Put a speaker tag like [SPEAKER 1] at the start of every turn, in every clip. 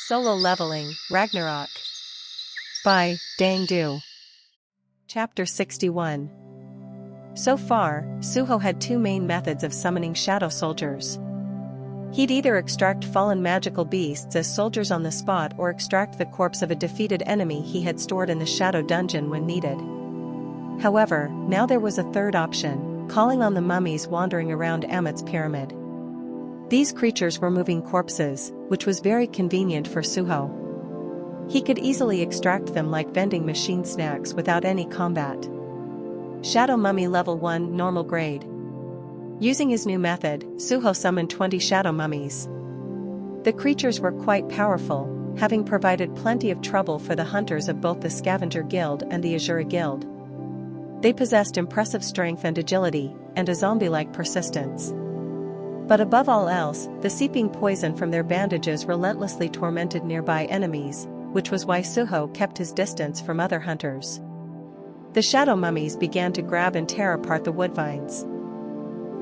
[SPEAKER 1] Solo Leveling, Ragnarok. By Dang Du. Chapter 61. So far, Suho had two main methods of summoning shadow soldiers. He'd either extract fallen magical beasts as soldiers on the spot or extract the corpse of a defeated enemy he had stored in the shadow dungeon when needed. However, now there was a third option, calling on the mummies wandering around Amit's pyramid. These creatures were moving corpses, which was very convenient for Suho. He could easily extract them like vending machine snacks without any combat. Shadow Mummy Level 1 Normal Grade. Using his new method, Suho summoned 20 shadow mummies. The creatures were quite powerful, having provided plenty of trouble for the hunters of both the Scavenger Guild and the Azura Guild. They possessed impressive strength and agility, and a zombie-like persistence. But above all else, the seeping poison from their bandages relentlessly tormented nearby enemies, which was why Suho kept his distance from other hunters. The shadow mummies began to grab and tear apart the woodvines.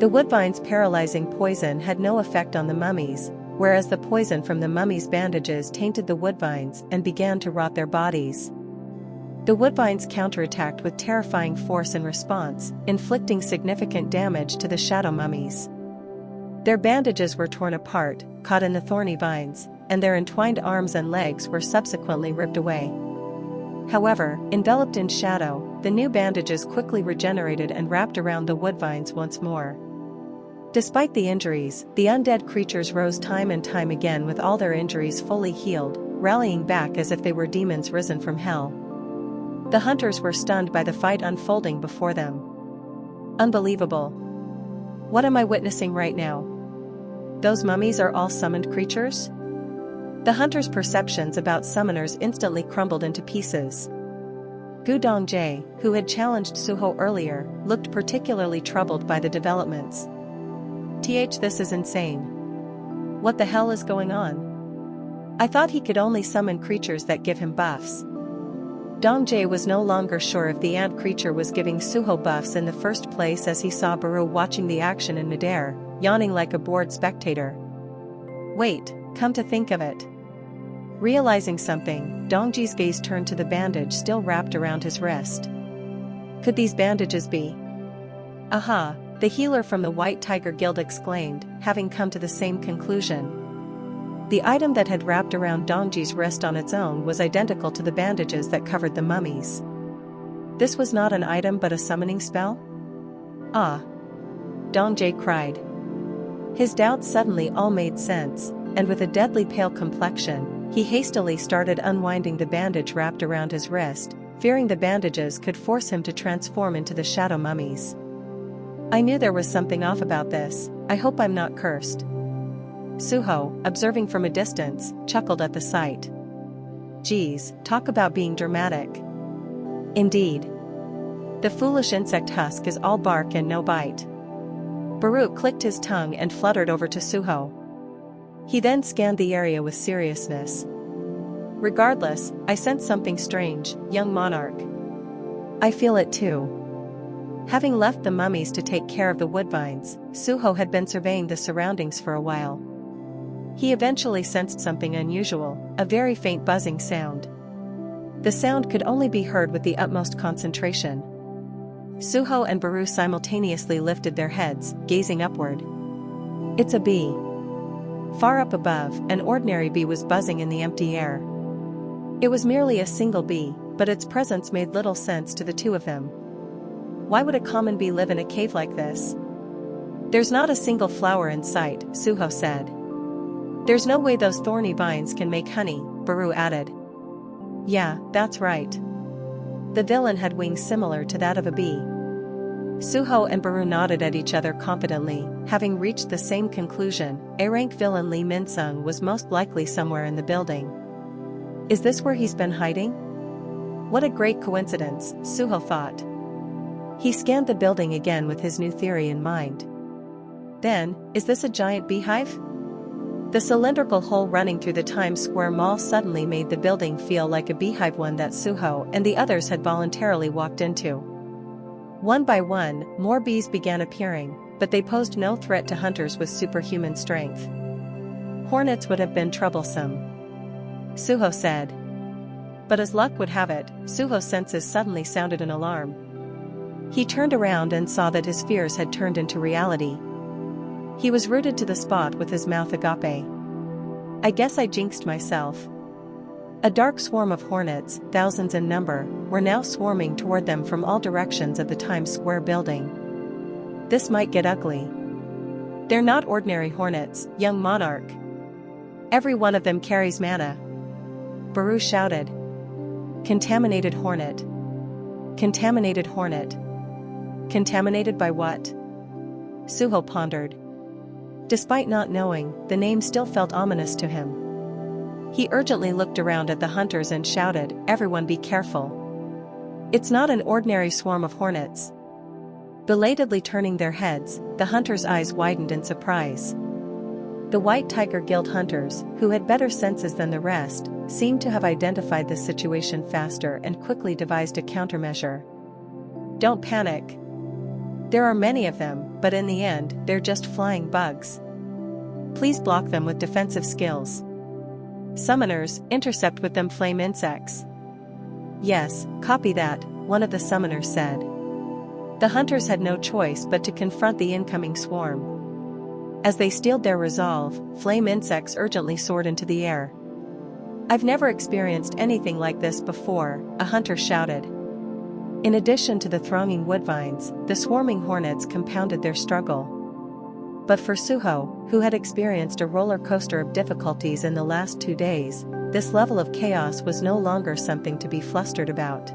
[SPEAKER 1] The woodvine's paralyzing poison had no effect on the mummies, whereas the poison from the mummies' bandages tainted the woodvines and began to rot their bodies. The woodvines counterattacked with terrifying force in response, inflicting significant damage to the shadow mummies. Their bandages were torn apart, caught in the thorny vines, and their entwined arms and legs were subsequently ripped away. However, enveloped in shadow, the new bandages quickly regenerated and wrapped around the woodvines once more. Despite the injuries, the undead creatures rose time and time again with all their injuries fully healed, rallying back as if they were demons risen from hell. The hunters were stunned by the fight unfolding before them. Unbelievable. What am I witnessing right now? Those mummies are all summoned creatures? The hunters' perceptions about summoners instantly crumbled into pieces. Gu Dongjae, who had challenged Suho earlier, looked particularly troubled by the developments. This is insane. What the hell is going on? I thought he could only summon creatures that give him buffs. Dongjae was no longer sure if the ant creature was giving Suho buffs in the first place as he saw Baru watching the action in midair, yawning like a bored spectator. Wait, come to think of it. Realizing something, Dongji's gaze turned to the bandage still wrapped around his wrist. Could these bandages be? Aha, the healer from the White Tiger Guild exclaimed, having come to the same conclusion. The item that had wrapped around Dongji's wrist on its own was identical to the bandages that covered the mummies. This was not an item but a summoning spell? Ah! Dongjae cried. His doubts suddenly all made sense, and with a deadly pale complexion, he hastily started unwinding the bandage wrapped around his wrist, fearing the bandages could force him to transform into the shadow mummies. I knew there was something off about this. I hope I'm not cursed. Suho, observing from a distance, chuckled at the sight. Geez, talk about being dramatic. Indeed. The foolish insect husk is all bark and no bite. Baruch clicked his tongue and fluttered over to Suho. He then scanned the area with seriousness. Regardless, I sense something strange, young monarch. I feel it too. Having left the mummies to take care of the woodvines, Suho had been surveying the surroundings for a while. He eventually sensed something unusual, a very faint buzzing sound. The sound could only be heard with the utmost concentration. Suho and Baru simultaneously lifted their heads, gazing upward. It's a bee. Far up above, an ordinary bee was buzzing in the empty air. It was merely a single bee, but its presence made little sense to the two of them. Why would a common bee live in a cave like this? There's not a single flower in sight, Suho said. There's no way those thorny vines can make honey, Baru added. Yeah, that's right. The villain had wings similar to that of a bee. Suho and Baru nodded at each other confidently, having reached the same conclusion. A-rank villain Li Minsung was most likely somewhere in the building. Is this where he's been hiding? What a great coincidence, Suho thought. He scanned the building again with his new theory in mind. Then, is this a giant beehive? The cylindrical hole running through the Times Square Mall suddenly made the building feel like a beehive, one that Suho and the others had voluntarily walked into. One by one, more bees began appearing, but they posed no threat to hunters with superhuman strength. Hornets would have been troublesome. Suho said. But as luck would have it, Suho's senses suddenly sounded an alarm. He turned around and saw that his fears had turned into reality. He was rooted to the spot with his mouth agape. I guess I jinxed myself. A dark swarm of hornets, thousands in number, were now swarming toward them from all directions of the Times Square building. This might get ugly. They're not ordinary hornets, young monarch. Every one of them carries mana. Baru shouted. Contaminated hornet. Contaminated hornet. Contaminated by what? Suho pondered. Despite not knowing, the name still felt ominous to him. He urgently looked around at the hunters and shouted, "Everyone be careful. It's not an ordinary swarm of hornets." Belatedly turning their heads, the hunters' eyes widened in surprise. The White Tiger Guild hunters, who had better senses than the rest, seemed to have identified the situation faster and quickly devised a countermeasure. Don't panic. There are many of them, but in the end, they're just flying bugs. Please block them with defensive skills. Summoners, intercept with them flame insects. Yes, copy that, one of the summoners said. The hunters had no choice but to confront the incoming swarm. As they steeled their resolve, flame insects urgently soared into the air. I've never experienced anything like this before, a hunter shouted. In addition to the thronging woodvines, the swarming hornets compounded their struggle. But for Suho, who had experienced a roller coaster of difficulties in the last 2 days, this level of chaos was no longer something to be flustered about.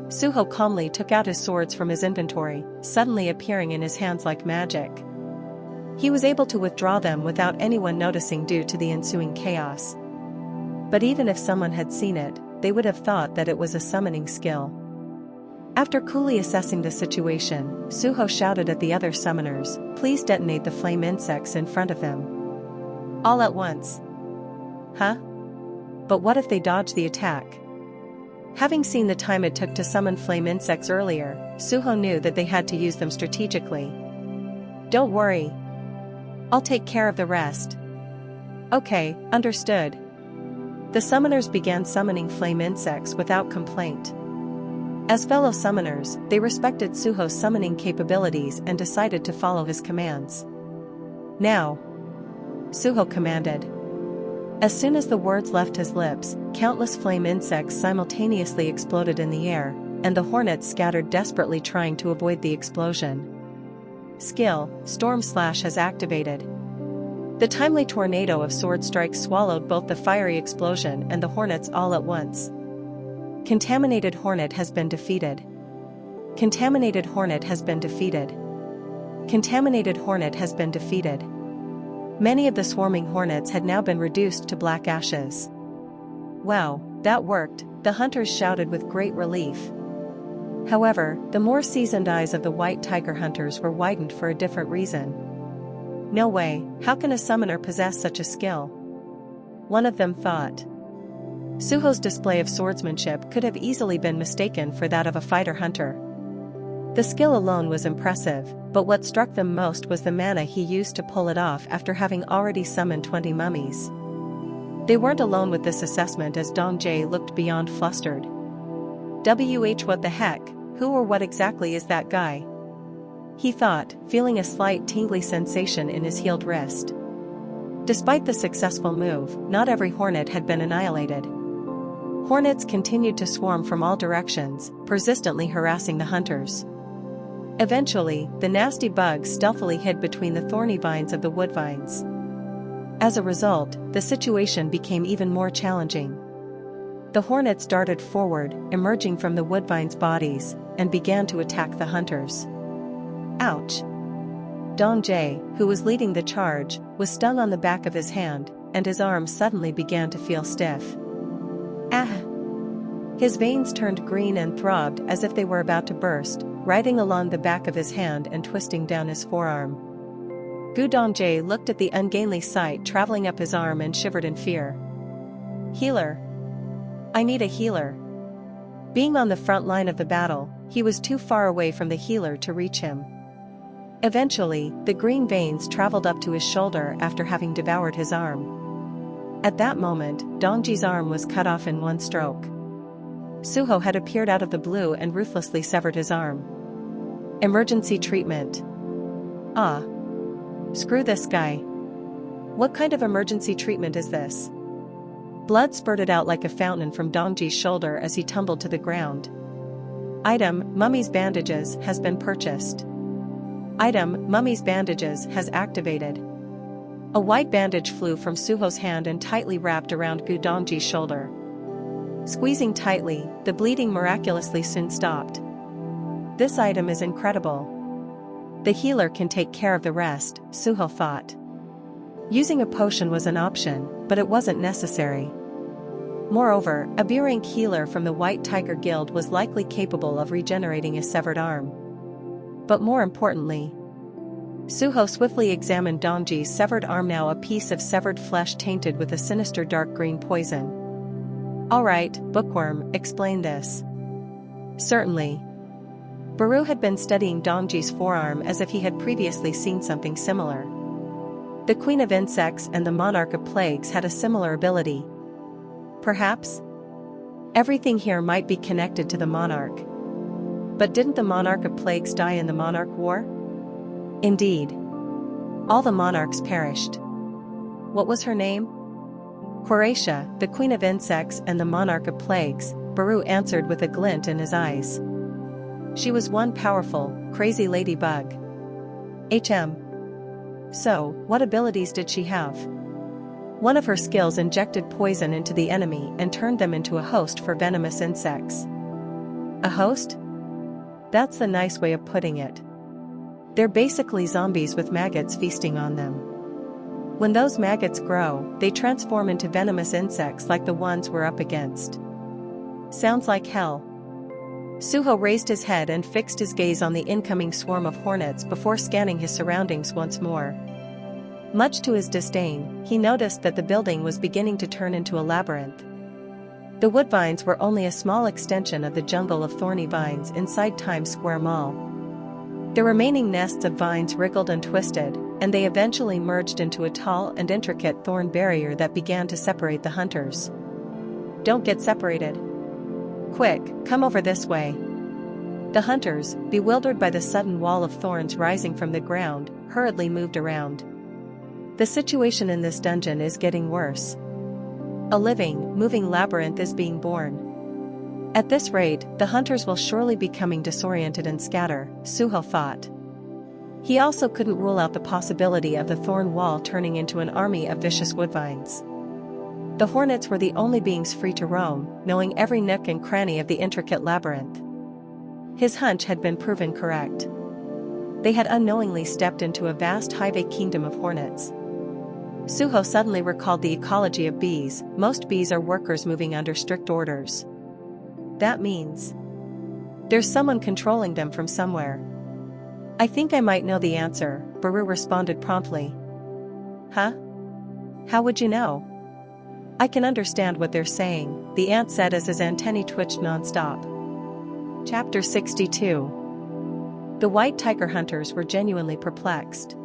[SPEAKER 1] Suho calmly took out his swords from his inventory, suddenly appearing in his hands like magic. He was able to withdraw them without anyone noticing due to the ensuing chaos. But even if someone had seen it, they would have thought that it was a summoning skill. After coolly assessing the situation, Suho shouted at the other summoners, "Please detonate the flame insects in front of them. All at once." Huh? But what if they dodge the attack? Having seen the time it took to summon flame insects earlier, Suho knew that they had to use them strategically. Don't worry. I'll take care of the rest. Okay, understood. The summoners began summoning flame insects without complaint. As fellow summoners, they respected Suho's summoning capabilities and decided to follow his commands. Now, Suho commanded. As soon as the words left his lips, countless flame insects simultaneously exploded in the air, and the hornets scattered desperately trying to avoid the explosion. Skill, Storm Slash has activated. The timely tornado of sword strikes swallowed both the fiery explosion and the hornets all at once. Contaminated Hornet has been defeated. Contaminated Hornet has been defeated. Contaminated Hornet has been defeated. Many of the swarming hornets had now been reduced to black ashes. Wow, that worked, the hunters shouted with great relief. However, the more seasoned eyes of the White Tiger hunters were widened for a different reason. No way, how can a summoner possess such a skill? One of them thought. Suho's display of swordsmanship could have easily been mistaken for that of a fighter-hunter. The skill alone was impressive, but what struck them most was the mana he used to pull it off after having already summoned 20 mummies. They weren't alone with this assessment as Dong Jae looked beyond flustered. What the heck, who or what exactly is that guy? He thought, feeling a slight tingly sensation in his healed wrist. Despite the successful move, not every hornet had been annihilated. Hornets continued to swarm from all directions, persistently harassing the hunters. Eventually, the nasty bugs stealthily hid between the thorny vines of the woodvines. As a result, the situation became even more challenging. The hornets darted forward, emerging from the woodvines' bodies, and began to attack the hunters. Ouch! Dong Jae, who was leading the charge, was stung on the back of his hand, and his arm suddenly began to feel stiff. Ah! His veins turned green and throbbed as if they were about to burst, riding along the back of his hand and twisting down his forearm. Gu Dong Jae looked at the ungainly sight traveling up his arm and shivered in fear. Healer! I need a healer. Being on the front line of the battle, he was too far away from the healer to reach him. Eventually, the green veins traveled up to his shoulder after having devoured his arm. At that moment, Dongji's arm was cut off in one stroke. Suho had appeared out of the blue and ruthlessly severed his arm. Emergency treatment. Ah. Screw this guy. What kind of emergency treatment is this? Blood spurted out like a fountain from Dongji's shoulder as he tumbled to the ground. Item, mummy's bandages, has been purchased. Item, mummy's bandages, has activated. A white bandage flew from Suho's hand and tightly wrapped around Gu Dongji's shoulder. Squeezing tightly, the bleeding miraculously soon stopped. This item is incredible. The healer can take care of the rest, Suho thought. Using a potion was an option, but it wasn't necessary. Moreover, a B-rank healer from the White Tiger Guild was likely capable of regenerating a severed arm. But more importantly, Suho swiftly examined Dongji's severed arm, now a piece of severed flesh tainted with a sinister dark green poison. Alright, bookworm, explain this. Certainly. Baru had been studying Dongji's forearm as if he had previously seen something similar. The Queen of Insects and the Monarch of Plagues had a similar ability. Perhaps? Everything here might be connected to the Monarch. But didn't the Monarch of Plagues die in the Monarch War? Indeed. All the monarchs perished. What was her name? Quaratia, the Queen of Insects and the Monarch of Plagues, Baru answered with a glint in his eyes. She was one powerful, crazy ladybug. So, what abilities did she have? One of her skills injected poison into the enemy and turned them into a host for venomous insects. A host? That's the nice way of putting it. They're basically zombies with maggots feasting on them. When those maggots grow, they transform into venomous insects like the ones we're up against. Sounds like hell. Suho raised his head and fixed his gaze on the incoming swarm of hornets before scanning his surroundings once more. Much to his disdain, he noticed that the building was beginning to turn into a labyrinth. The woodvines were only a small extension of the jungle of thorny vines inside Times Square Mall. The remaining nests of vines wriggled and twisted, and they eventually merged into a tall and intricate thorn barrier that began to separate the hunters. Don't get separated. Quick, come over this way. The hunters, bewildered by the sudden wall of thorns rising from the ground, hurriedly moved around. The situation in this dungeon is getting worse. A living, moving labyrinth is being born. At this rate, the hunters will surely be becoming disoriented and scatter, Suho thought. He also couldn't rule out the possibility of the thorn wall turning into an army of vicious woodvines. The hornets were the only beings free to roam, knowing every nook and cranny of the intricate labyrinth. His hunch had been proven correct. They had unknowingly stepped into a vast hive kingdom of hornets. Suho suddenly recalled the ecology of bees. Most bees are workers moving under strict orders. That means there's someone controlling them from somewhere. I think I might know the answer, Baru responded promptly. Huh? How would you know? I can understand what they're saying, the ant said as his antennae twitched non-stop. Chapter 62. The White Tiger Hunters were genuinely perplexed.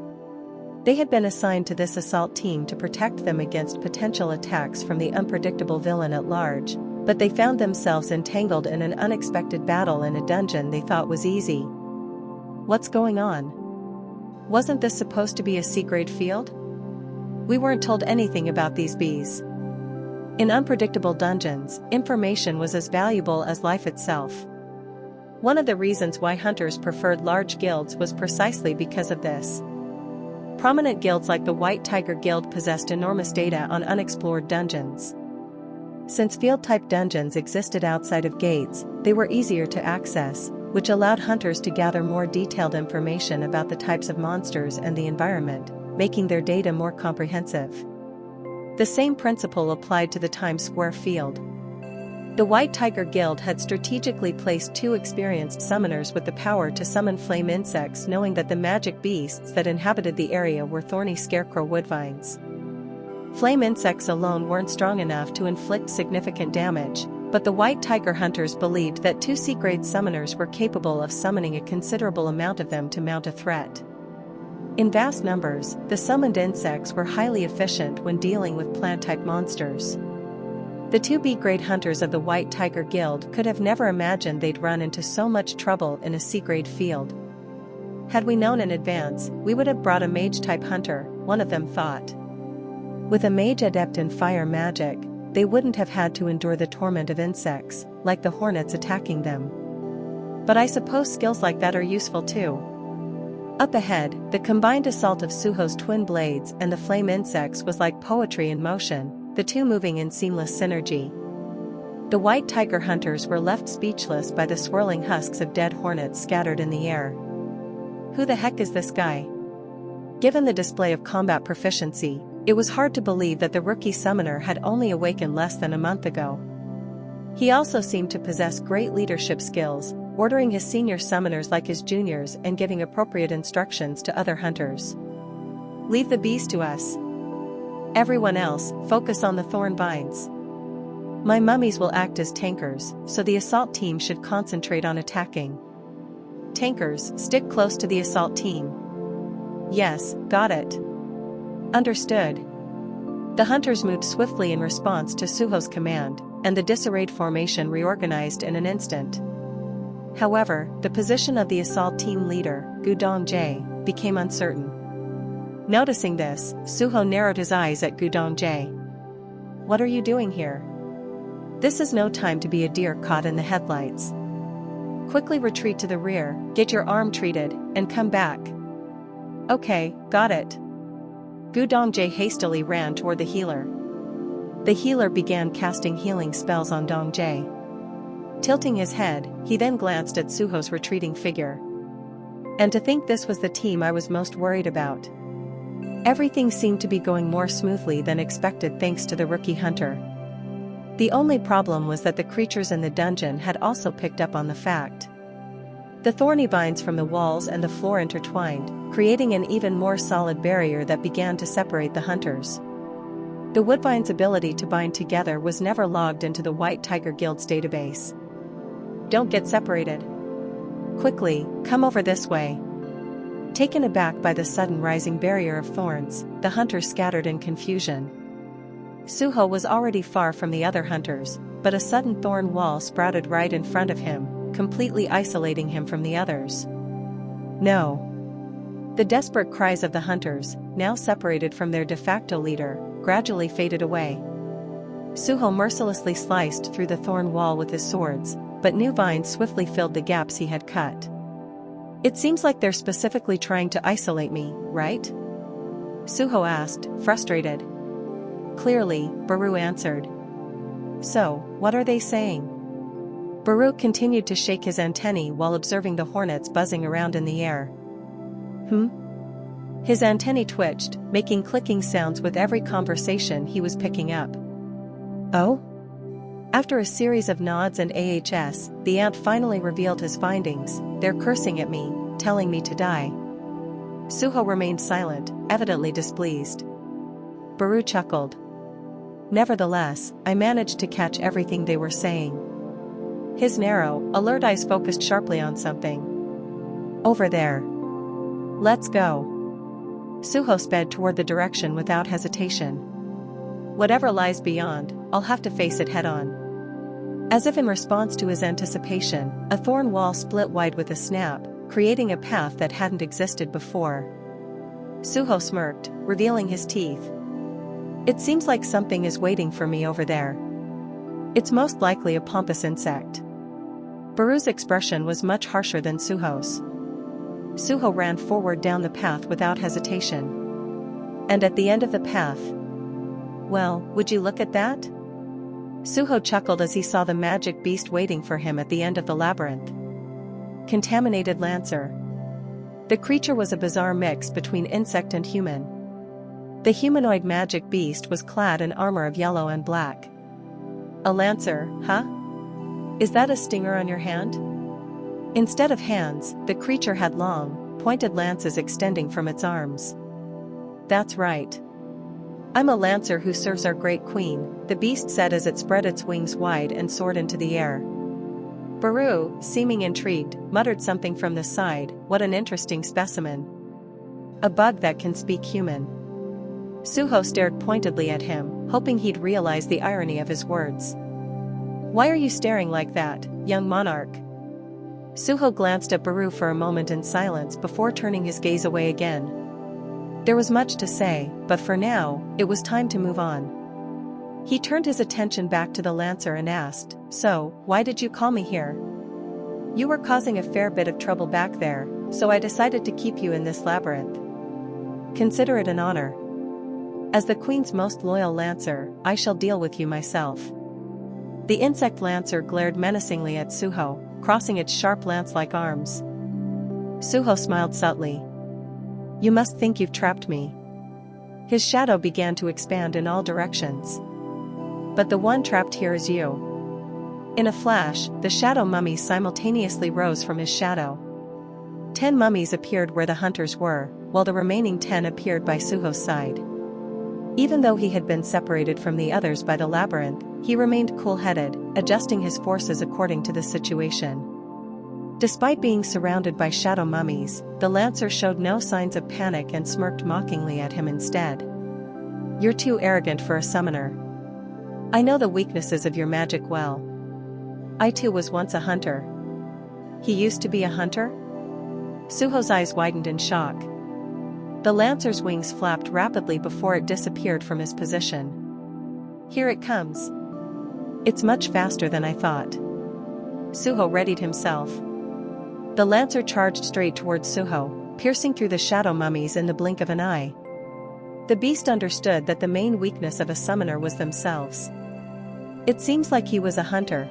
[SPEAKER 1] They had been assigned to this assault team to protect them against potential attacks from the unpredictable villain at large, but they found themselves entangled in an unexpected battle in a dungeon they thought was easy. What's going on? Wasn't this supposed to be a C-grade field? We weren't told anything about these bees. In unpredictable dungeons, information was as valuable as life itself. One of the reasons why hunters preferred large guilds was precisely because of this. Prominent guilds like the White Tiger Guild possessed enormous data on unexplored dungeons. Since field-type dungeons existed outside of gates, they were easier to access, which allowed hunters to gather more detailed information about the types of monsters and the environment, making their data more comprehensive. The same principle applied to the Times Square field. The White Tiger Guild had strategically placed 2 experienced summoners with the power to summon flame insects, knowing that the magic beasts that inhabited the area were thorny scarecrow woodvines. Flame insects alone weren't strong enough to inflict significant damage, but the White Tiger Hunters believed that 2 C-grade summoners were capable of summoning a considerable amount of them to mount a threat. In vast numbers, the summoned insects were highly efficient when dealing with plant-type monsters. The 2 B-grade hunters of the White Tiger Guild could have never imagined they'd run into so much trouble in a C-grade field. Had we known in advance, we would have brought a mage-type hunter, one of them thought. With a mage adept in fire magic, they wouldn't have had to endure the torment of insects, like the hornets attacking them. But I suppose skills like that are useful too. Up ahead, the combined assault of Suho's twin blades and the flame insects was like poetry in motion, the two moving in seamless synergy. The White Tiger hunters were left speechless by the swirling husks of dead hornets scattered in the air. Who the heck is this guy? Given the display of combat proficiency, it was hard to believe that the rookie summoner had only awakened less than a month ago. He also seemed to possess great leadership skills, ordering his senior summoners like his juniors and giving appropriate instructions to other hunters. Leave the beast to us. Everyone else, focus on the thorn vines. My mummies will act as tankers, so the assault team should concentrate on attacking. Tankers, stick close to the assault team. Yes, got it. Understood. The hunters moved swiftly in response to Suho's command, and the disarrayed formation reorganized in an instant. However, the position of the assault team leader, Gudong-jae, became uncertain. Noticing this, Suho narrowed his eyes at Gudong-jae. What are you doing here? This is no time to be a deer caught in the headlights. Quickly retreat to the rear, get your arm treated, and come back. Okay, got it. Gudong-jae hastily ran toward the healer. The healer began casting healing spells on Dong-jae. Tilting his head, he then glanced at Suho's retreating figure. And to think this was the team I was most worried about. Everything seemed to be going more smoothly than expected thanks to the rookie hunter. The only problem was that the creatures in the dungeon had also picked up on the fact. The thorny vines from the walls and the floor intertwined, creating an even more solid barrier that began to separate the hunters. The woodvine's ability to bind together was never logged into the White Tiger Guild's database. Don't get separated. Quickly, come over this way. Taken aback by the sudden rising barrier of thorns, the hunters scattered in confusion. Suho was already far from the other hunters, but a sudden thorn wall sprouted right in front of him, completely isolating him from the others. No. The desperate cries of the hunters, now separated from their de facto leader, gradually faded away. Suho mercilessly sliced through the thorn wall with his swords, but new vines swiftly filled the gaps he had cut. It seems like they're specifically trying to isolate me, right? Suho asked, frustrated. Clearly, Baru answered. So, what are they saying? Baru continued to shake his antennae while observing the hornets buzzing around in the air. His antennae twitched, making clicking sounds with every conversation he was picking up. Oh? After a series of nods and ahs, the ant finally revealed his findings. They're cursing at me, telling me to die. Suho remained silent, evidently displeased. Baru chuckled. Nevertheless, I managed to catch everything they were saying. His narrow, alert eyes focused sharply on something. Over there. Let's go. Suho sped toward the direction without hesitation. Whatever lies beyond, I'll have to face it head-on. As if in response to his anticipation, a thorn wall split wide with a snap, creating a path that hadn't existed before. Suho smirked, revealing his teeth. It seems like something is waiting for me over there. It's most likely a pompous insect. Baru's expression was much harsher than Suho's. Suho ran forward down the path without hesitation. And at the end of the path... Well, would you look at that? Suho chuckled as he saw the magic beast waiting for him at the end of the labyrinth. Contaminated Lancer. The creature was a bizarre mix between insect and human. The humanoid magic beast was clad in armor of yellow and black. A lancer, huh? Is that a stinger on your hand? Instead of hands, the creature had long, pointed lances extending from its arms. That's right. I'm a lancer who serves our great queen, the beast said as it spread its wings wide and soared into the air. Baru, seeming intrigued, muttered something from the side. What an interesting specimen. A bug that can speak human. Suho stared pointedly at him, hoping he'd realize the irony of his words. Why are you staring like that, young monarch? Suho glanced at Baru for a moment in silence before turning his gaze away again. There was much to say, but for now, it was time to move on. He turned his attention back to the Lancer and asked, "So, why did you call me here?" "You were causing a fair bit of trouble back there, so I decided to keep you in this labyrinth. Consider it an honor. As the Queen's most loyal Lancer, I shall deal with you myself." The insect Lancer glared menacingly at Suho, crossing its sharp lance-like arms. Suho smiled subtly. "You must think you've trapped me." His shadow began to expand in all directions. "But the one trapped here is you." In a flash, the shadow mummies simultaneously rose from his shadow. 10 mummies appeared where the hunters were, while the remaining 10 appeared by Suho's side. Even though he had been separated from the others by the labyrinth, he remained cool-headed, adjusting his forces according to the situation. Despite being surrounded by shadow mummies, the Lancer showed no signs of panic and smirked mockingly at him instead. "You're too arrogant for a summoner. I know the weaknesses of your magic well. I too was once a hunter." "He used to be a hunter?" Suho's eyes widened in shock. The Lancer's wings flapped rapidly before it disappeared from his position. "Here it comes." "It's much faster than I thought." Suho readied himself. The Lancer charged straight towards Suho, piercing through the shadow mummies in the blink of an eye. The beast understood that the main weakness of a summoner was themselves. "It seems like he was a hunter."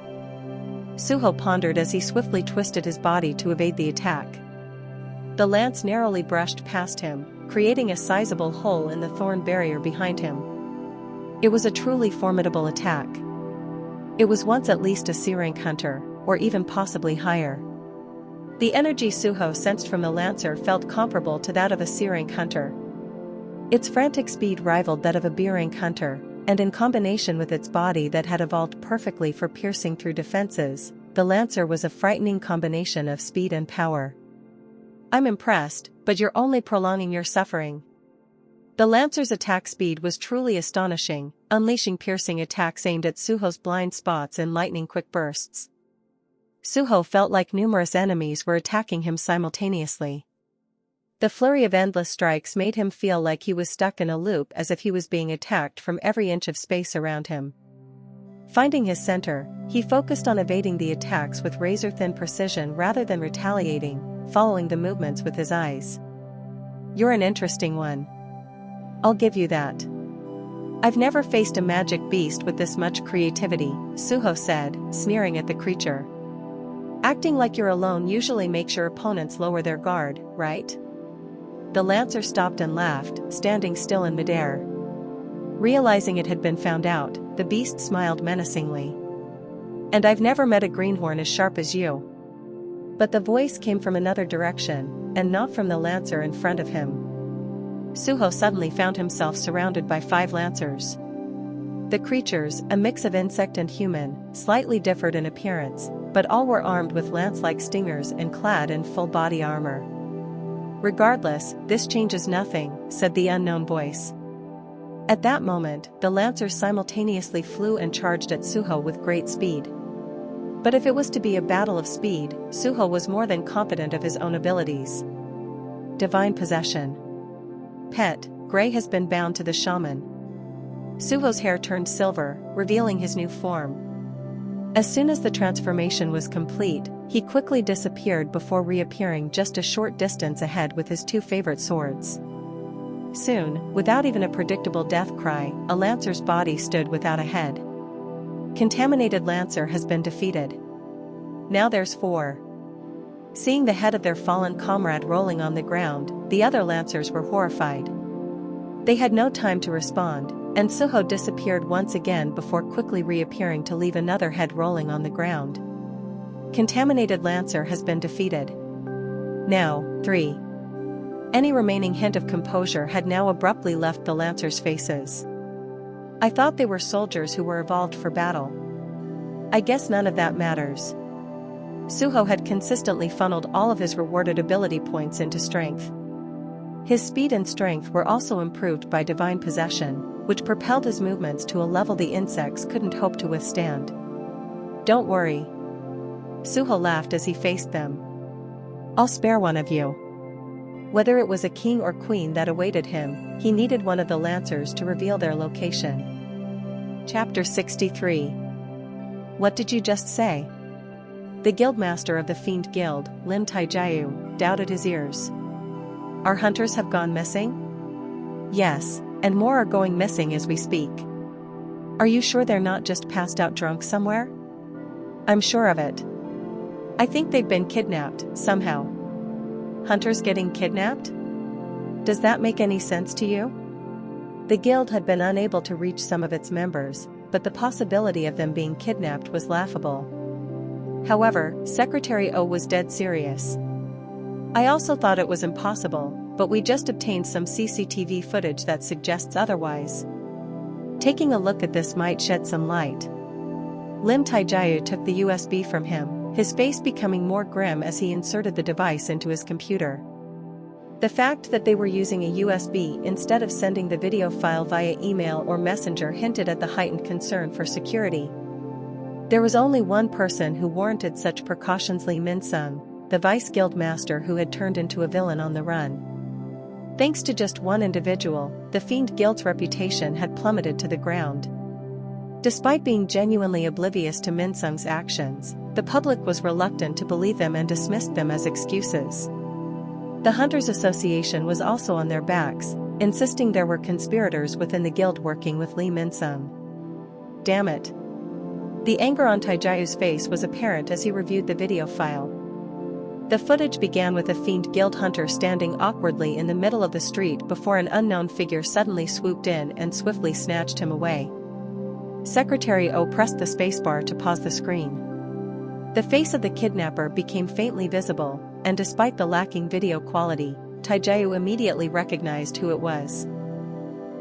[SPEAKER 1] Suho pondered as he swiftly twisted his body to evade the attack. The lance narrowly brushed past him, creating a sizable hole in the thorn barrier behind him. It was a truly formidable attack. It was once at least a C-rank hunter, or even possibly higher. The energy Suho sensed from the Lancer felt comparable to that of a C-rank hunter. Its frantic speed rivaled that of a B-rank hunter, and in combination with its body that had evolved perfectly for piercing through defenses, the Lancer was a frightening combination of speed and power. "I'm impressed, but you're only prolonging your suffering." The Lancer's attack speed was truly astonishing, unleashing piercing attacks aimed at Suho's blind spots in lightning-quick bursts. Suho felt like numerous enemies were attacking him simultaneously. The flurry of endless strikes made him feel like he was stuck in a loop, as if he was being attacked from every inch of space around him. Finding his center, he focused on evading the attacks with razor-thin precision rather than retaliating, following the movements with his eyes. "You're an interesting one. I'll give you that. I've never faced a magic beast with this much creativity," Suho said, sneering at the creature. "Acting like you're alone usually makes your opponents lower their guard, right?" The Lancer stopped and laughed, standing still in midair. Realizing it had been found out, the beast smiled menacingly. "And I've never met a greenhorn as sharp as you." But the voice came from another direction, and not from the Lancer in front of him. Suho suddenly found himself surrounded by 5 Lancers. The creatures, a mix of insect and human, slightly differed in appearance, but all were armed with lance-like stingers and clad in full body armor. "Regardless, this changes nothing," said the unknown voice. At that moment, the Lancers simultaneously flew and charged at Suho with great speed. But if it was to be a battle of speed, Suho was more than confident of his own abilities. Divine possession. Pet, Gray has been bound to the shaman. Suho's hair turned silver, revealing his new form. As soon as the transformation was complete, he quickly disappeared before reappearing just a short distance ahead with his 2 favorite swords. Soon, without even a predictable death cry, a Lancer's body stood without a head. Contaminated Lancer has been defeated. Now there's 4. Seeing the head of their fallen comrade rolling on the ground, the other Lancers were horrified. They had no time to respond, and Suho disappeared once again before quickly reappearing to leave another head rolling on the ground. Contaminated Lancer has been defeated. Now, 3. Any remaining hint of composure had now abruptly left the Lancers' faces. "I thought they were soldiers who were evolved for battle. I guess none of that matters." Suho had consistently funneled all of his rewarded ability points into strength. His speed and strength were also improved by divine possession, which propelled his movements to a level the insects couldn't hope to withstand. "Don't worry." Suho laughed as he faced them. "I'll spare one of you." Whether it was a king or queen that awaited him, he needed one of the lancers to reveal their location. Chapter 63. What did you just say? The guildmaster of the Fiend Guild, Lim Taijiu, doubted his ears. Our hunters have gone missing? Yes, and more are going missing as we speak. Are you sure they're not just passed out drunk somewhere? I'm sure of it. I think they've been kidnapped, somehow. Hunters getting kidnapped? Does that make any sense to you? The guild had been unable to reach some of its members, but the possibility of them being kidnapped was laughable. However, Secretary O was dead serious. I also thought it was impossible, but we just obtained some CCTV footage that suggests otherwise. Taking a look at this might shed some light. Lim Taijiu took the USB from him, his face becoming more grim as he inserted the device into his computer. The fact that they were using a USB instead of sending the video file via email or messenger hinted at the heightened concern for security. There was only one person who warranted such precautions: Li Minsung, the vice guild master who had turned into a villain on the run. Thanks to just one individual, the Fiend Guild's reputation had plummeted to the ground. Despite being genuinely oblivious to Minsung's actions, the public was reluctant to believe them and dismissed them as excuses. The Hunters Association was also on their backs, insisting there were conspirators within the guild working with Li Minsung. Damn it. The anger on Taijiu's face was apparent as he reviewed the video file. The footage began with a Fiend Guild hunter standing awkwardly in the middle of the street before an unknown figure suddenly swooped in and swiftly snatched him away. Secretary O pressed the spacebar to pause the screen. The face of the kidnapper became faintly visible, and despite the lacking video quality, Taijiu immediately recognized who it was.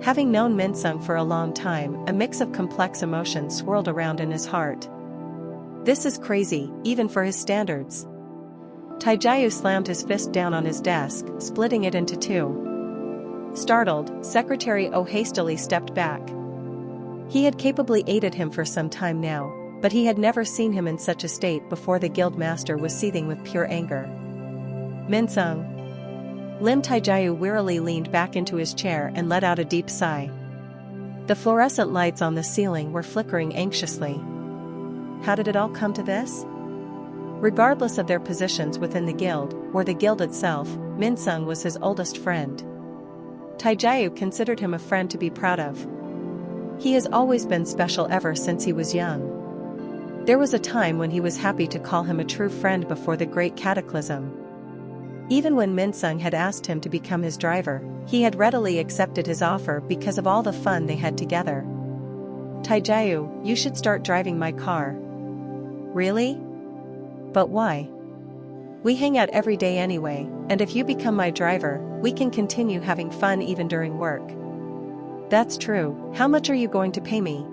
[SPEAKER 1] Having known Minsung for a long time, a mix of complex emotions swirled around in his heart. This is crazy, even for his standards. Taijiu slammed his fist down on his desk, splitting it into two. Startled, Secretary O hastily stepped back. He had capably aided him for some time now, but he had never seen him in such a state before. The guild master was seething with pure anger. Minsung. Lim Taijiu wearily leaned back into his chair and let out a deep sigh. The fluorescent lights on the ceiling were flickering anxiously. How did it all come to this? Regardless of their positions within the guild, or the guild itself, Minsung was his oldest friend. Taijiu considered him a friend to be proud of. He has always been special ever since he was young. There was a time when he was happy to call him a true friend before the great cataclysm. Even when Minsung had asked him to become his driver, he had readily accepted his offer because of all the fun they had together. Taijiu, you should start driving my car. Really? But why? We hang out every day anyway, and if you become my driver, we can continue having fun even during work. That's true. How much are you going to pay me?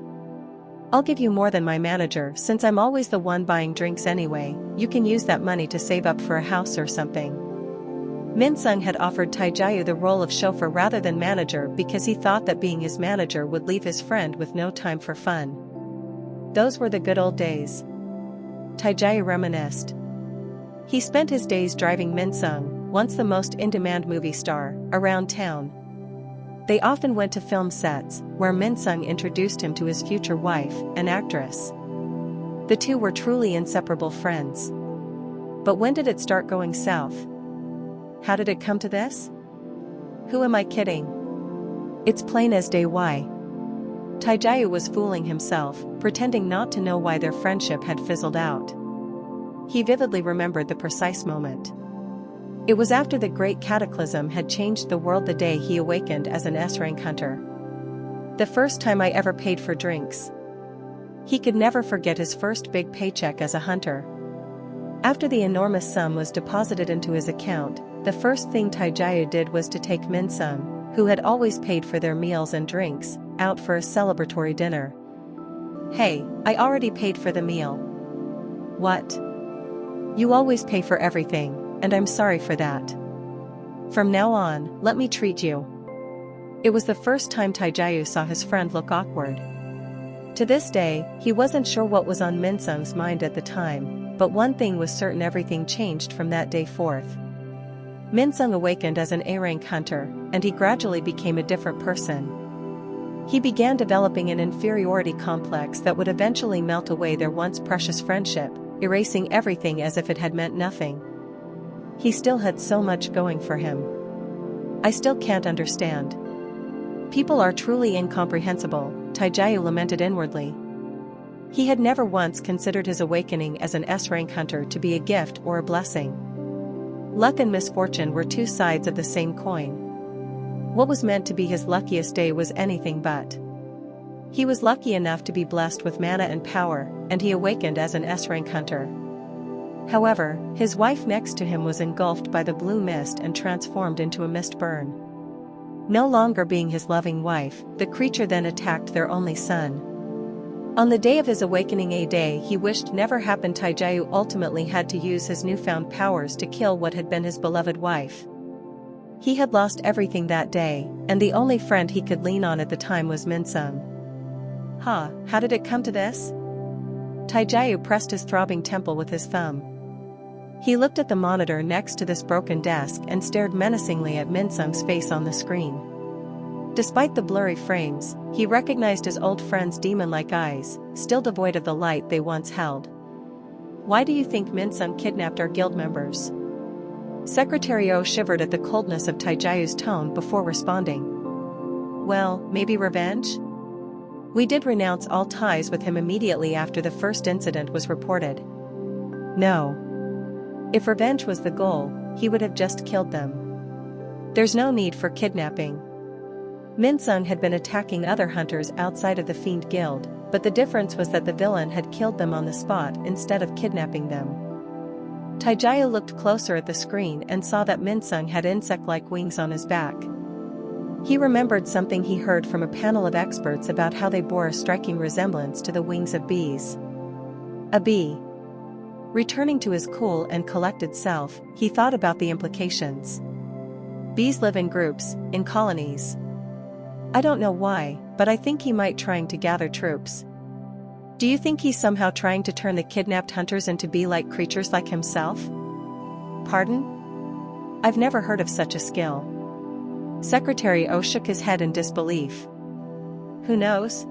[SPEAKER 1] I'll give you more than my manager since I'm always the one buying drinks anyway. You can use that money to save up for a house or something. Minsung had offered Taijiu the role of chauffeur rather than manager because he thought that being his manager would leave his friend with no time for fun. Those were the good old days. Taijiu reminisced. He spent his days driving Minsung, once the most in-demand movie star, around town. They often went to film sets, where Minsung introduced him to his future wife, an actress. The two were truly inseparable friends. But when did it start going south? How did it come to this? Who am I kidding? It's plain as day why. Taijiu was fooling himself, pretending not to know why their friendship had fizzled out. He vividly remembered the precise moment. It was after the great cataclysm had changed the world, the day he awakened as an S-rank hunter. The first time I ever paid for drinks. He could never forget his first big paycheck as a hunter. After the enormous sum was deposited into his account, the first thing Taijiu did was to take Minsung, who had always paid for their meals and drinks, out for a celebratory dinner. Hey, I already paid for the meal. What? You always pay for everything, and I'm sorry for that. From now on, let me treat you. It was the first time Taijayu saw his friend look awkward. To this day, he wasn't sure what was on Minsung's mind at the time, but one thing was certain: everything changed from that day forth. Minsung awakened as an A-rank hunter, and he gradually became a different person. He began developing an inferiority complex that would eventually melt away their once precious friendship, erasing everything as if it had meant nothing. He still had so much going for him. I still can't understand. People are truly incomprehensible, Taijayu lamented inwardly. He had never once considered his awakening as an S-rank hunter to be a gift or a blessing. Luck and misfortune were two sides of the same coin. What was meant to be his luckiest day was anything but. He was lucky enough to be blessed with mana and power, and he awakened as an S-rank hunter. However, his wife next to him was engulfed by the blue mist and transformed into a mist burn. No longer being his loving wife, the creature then attacked their only son. On the day of his awakening, a day he wished never happened, Taijayu ultimately had to use his newfound powers to kill what had been his beloved wife. He had lost everything that day, and the only friend he could lean on at the time was Minsung. How did it come to this? Taijayu pressed his throbbing temple with his thumb. He looked at the monitor next to this broken desk and stared menacingly at Minsung's face on the screen. Despite the blurry frames, he recognized his old friend's demon-like eyes, still devoid of the light they once held. Why do you think Minsung kidnapped our guild members? Secretary O shivered at the coldness of Taijayu's tone before responding. Well, maybe revenge? We did renounce all ties with him immediately after the first incident was reported. No. If revenge was the goal, he would have just killed them. There's no need for kidnapping. Minsung had been attacking other hunters outside of the Fiend Guild, but the difference was that the villain had killed them on the spot instead of kidnapping them. Taijayu looked closer at the screen and saw that Minsung had insect-like wings on his back. He remembered something he heard from a panel of experts about how they bore a striking resemblance to the wings of bees. A bee. Returning to his cool and collected self, he thought about the implications. Bees live in groups, in colonies. I don't know why, but I think he might trying to gather troops. Do you think he's somehow trying to turn the kidnapped hunters into bee-like creatures like himself? Pardon? I've never heard of such a skill. Secretary O shook his head in disbelief. Who knows?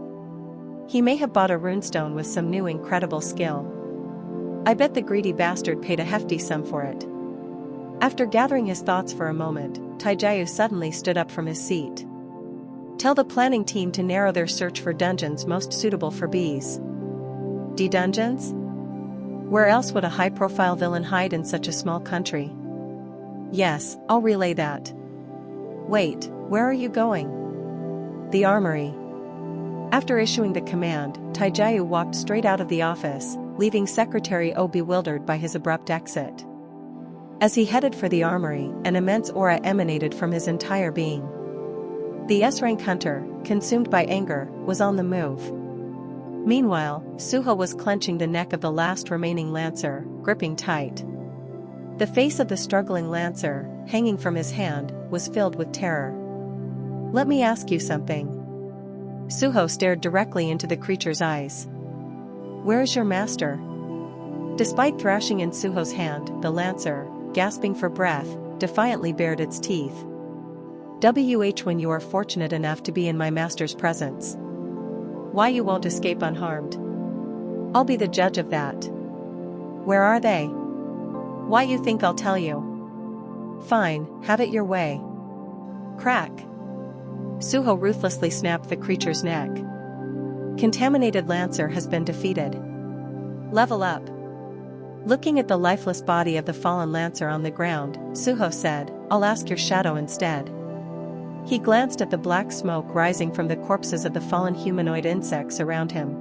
[SPEAKER 1] He may have bought a runestone with some new incredible skill. I bet the greedy bastard paid a hefty sum for it. After gathering his thoughts for a moment, Taijayu suddenly stood up from his seat. Tell the planning team to narrow their search for dungeons most suitable for bees. D-dungeons? Where else would a high-profile villain hide in such a small country? Yes, I'll relay that. Wait, where are you going? The armory. After issuing the command, Taijayu walked straight out of the office, leaving Secretary O bewildered by his abrupt exit. As he headed for the armory, an immense aura emanated from his entire being. The S-rank hunter, consumed by anger, was on the move. Meanwhile, Suho was clenching the neck of the last remaining lancer, gripping tight. The face of the struggling lancer, hanging from his hand, was filled with terror. Let me ask you something. Suho stared directly into the creature's eyes. Where is your master? Despite thrashing in Suho's hand, the lancer, gasping for breath, defiantly bared its teeth. When you are fortunate enough to be in my master's presence. Why you won't escape unharmed? I'll be the judge of that. Where are they? Why you think I'll tell you? Fine, have it your way. Crack. Suho ruthlessly snapped the creature's neck. Contaminated Lancer has been defeated. Level up. Looking at the lifeless body of the fallen Lancer on the ground, Suho said, I'll ask your shadow instead. He glanced at the black smoke rising from the corpses of the fallen humanoid insects around him.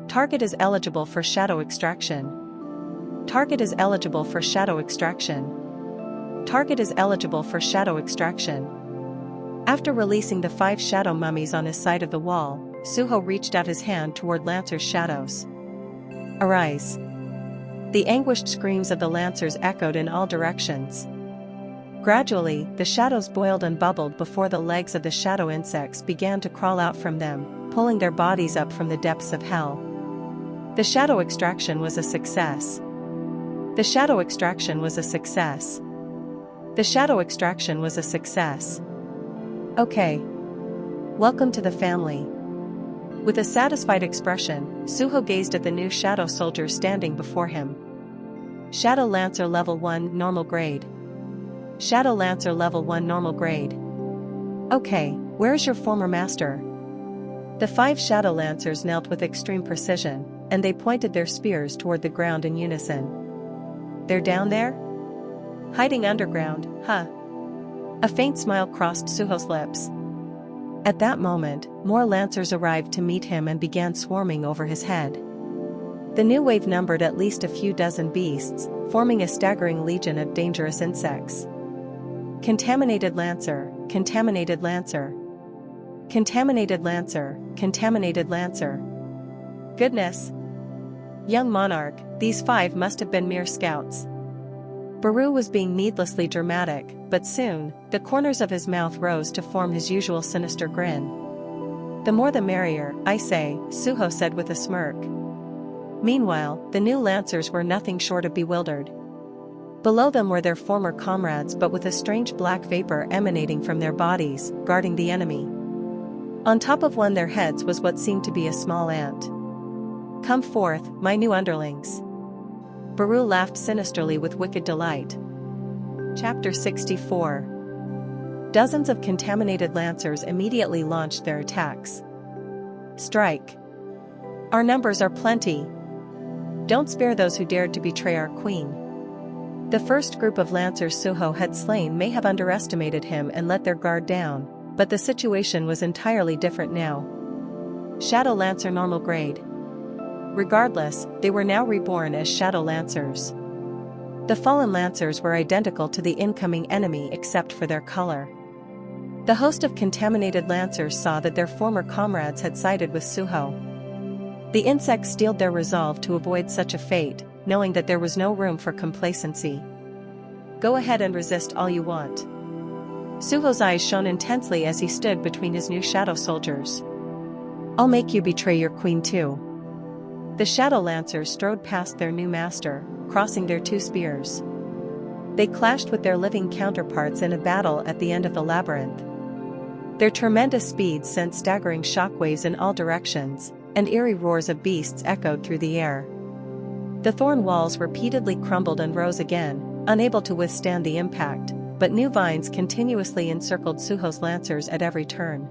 [SPEAKER 1] Target is eligible for shadow extraction. Target is eligible for shadow extraction. Target is eligible for shadow extraction. After releasing the 5 shadow mummies on his side of the wall, Suho reached out his hand toward Lancer's shadows. Arise. The anguished screams of the Lancers echoed in all directions. Gradually, the shadows boiled and bubbled before the legs of the shadow insects began to crawl out from them, pulling their bodies up from the depths of hell. The shadow extraction was a success. The shadow extraction was a success. The shadow extraction was a success. Okay. Welcome to the family. With a satisfied expression, Suho gazed at the new shadow soldier standing before him. Shadow Lancer Level 1 Normal Grade. Shadow Lancer Level 1 Normal Grade. Okay, where's your former master? The 5 Shadow Lancers knelt with extreme precision, and they pointed their spears toward the ground in unison. They're down there? Hiding underground, huh? A faint smile crossed Suho's lips. At that moment, more Lancers arrived to meet him and began swarming over his head. The new wave numbered at least a few dozen beasts, forming a staggering legion of dangerous insects. Contaminated Lancer, Contaminated Lancer. Contaminated Lancer, Contaminated Lancer. Goodness! Young monarch, these 5 must have been mere scouts. Baru was being needlessly dramatic, but soon, the corners of his mouth rose to form his usual sinister grin. The more the merrier, I say, Suho said with a smirk. Meanwhile, the new Lancers were nothing short of bewildered. Below them were their former comrades, but with a strange black vapor emanating from their bodies, guarding the enemy. On top of one their heads was what seemed to be a small ant. Come forth, my new underlings. Baru laughed sinisterly with wicked delight. Chapter 64. Dozens of contaminated Lancers immediately launched their attacks. Strike! Our numbers are plenty. Don't spare those who dared to betray our queen. The first group of Lancers Suho had slain may have underestimated him and let their guard down, but the situation was entirely different now. Shadow Lancer Normal Grade. Regardless, they were now reborn as Shadow Lancers. The fallen Lancers were identical to the incoming enemy except for their color. The host of contaminated Lancers saw that their former comrades had sided with Suho. The insects steeled their resolve to avoid such a fate, knowing that there was no room for complacency. Go ahead and resist all you want. Suho's eyes shone intensely as he stood between his new shadow soldiers. I'll make you betray your queen too. The Shadow Lancers strode past their new master, crossing their 2 spears. They clashed with their living counterparts in a battle at the end of the labyrinth. Their tremendous speed sent staggering shockwaves in all directions, and eerie roars of beasts echoed through the air. The thorn walls repeatedly crumbled and rose again, unable to withstand the impact, but new vines continuously encircled Suho's Lancers at every turn.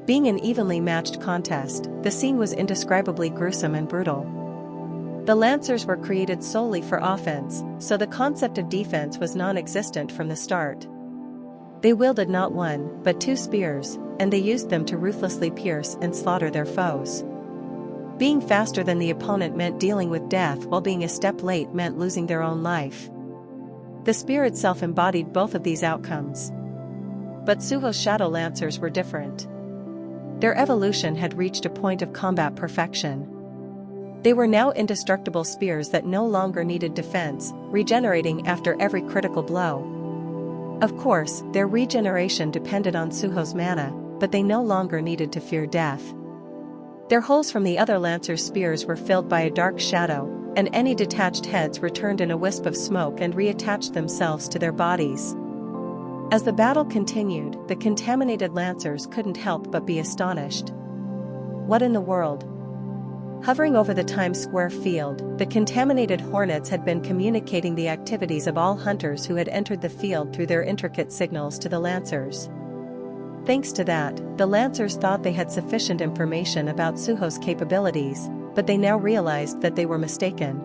[SPEAKER 1] Being an evenly matched contest, the scene was indescribably gruesome and brutal. The Lancers were created solely for offense, so the concept of defense was non-existent from the start. They wielded not 1, but 2 spears, and they used them to ruthlessly pierce and slaughter their foes. Being faster than the opponent meant dealing with death, while being a step late meant losing their own life. The spear itself embodied both of these outcomes. But Suho's Shadow Lancers were different. Their evolution had reached a point of combat perfection. They were now indestructible spears that no longer needed defense, regenerating after every critical blow. Of course, their regeneration depended on Suho's mana, but they no longer needed to fear death. Their holes from the other Lancers' spears were filled by a dark shadow, and any detached heads returned in a wisp of smoke and reattached themselves to their bodies. As the battle continued, the contaminated Lancers couldn't help but be astonished. What in the world? Hovering over the Times Square field, the contaminated hornets had been communicating the activities of all hunters who had entered the field through their intricate signals to the Lancers. Thanks to that, the Lancers thought they had sufficient information about Suho's capabilities, but they now realized that they were mistaken.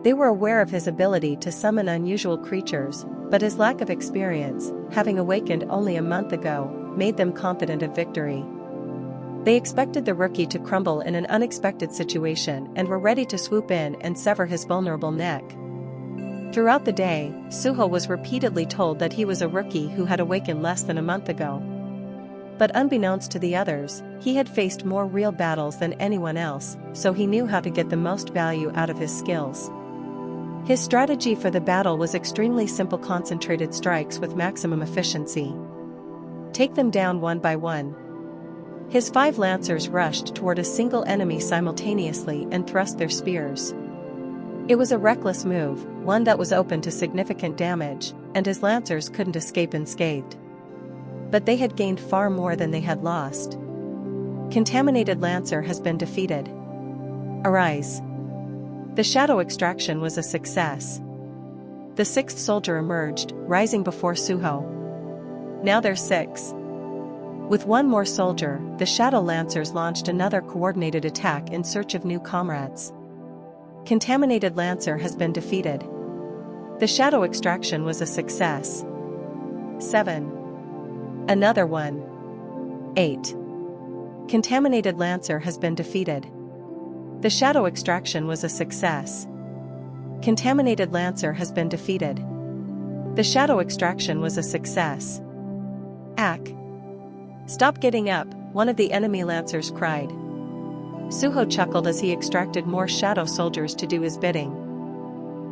[SPEAKER 1] They were aware of his ability to summon unusual creatures, but his lack of experience, having awakened only a month ago, made them confident of victory. They expected the rookie to crumble in an unexpected situation and were ready to swoop in and sever his vulnerable neck. Throughout the day, Suho was repeatedly told that he was a rookie who had awakened less than a month ago. But unbeknownst to the others, he had faced more real battles than anyone else, so he knew how to get the most value out of his skills. His strategy for the battle was extremely simple: concentrated strikes with maximum efficiency. Take them down one by one. His 5 lancers rushed toward a single enemy simultaneously and thrust their spears. It was a reckless move, one that was open to significant damage, and his lancers couldn't escape unscathed. But they had gained far more than they had lost. Contaminated Lancer has been defeated. Arise. The shadow extraction was a success. The 6th soldier emerged, rising before Suho. Now there's 6. With one more soldier, the Shadow Lancers launched another coordinated attack in search of new comrades. Contaminated Lancer has been defeated. The shadow extraction was a success. 7. Another one. 8. Contaminated Lancer has been defeated. The shadow extraction was a success. Contaminated Lancer has been defeated. The shadow extraction was a success. Ack. Stop getting up, one of the enemy Lancers cried. Suho chuckled as he extracted more shadow soldiers to do his bidding.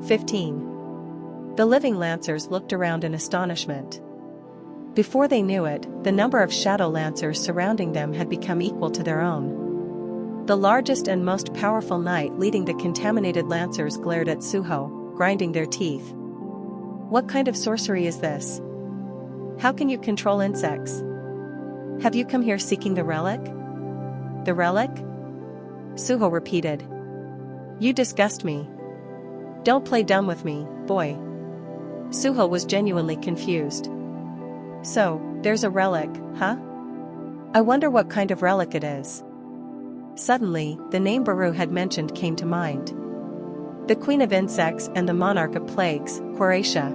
[SPEAKER 1] 15. The living Lancers looked around in astonishment. Before they knew it, the number of shadow Lancers surrounding them had become equal to their own. The largest and most powerful knight leading the contaminated Lancers glared at Suho, grinding their teeth. What kind of sorcery is this? How can you control insects? Have you come here seeking the relic? The relic? Suho repeated. You disgust me. Don't play dumb with me, boy. Suho was genuinely confused. So, there's a relic, huh? I wonder what kind of relic it is. Suddenly, the name Baru had mentioned came to mind. The Queen of Insects and the Monarch of Plagues, Quaratia.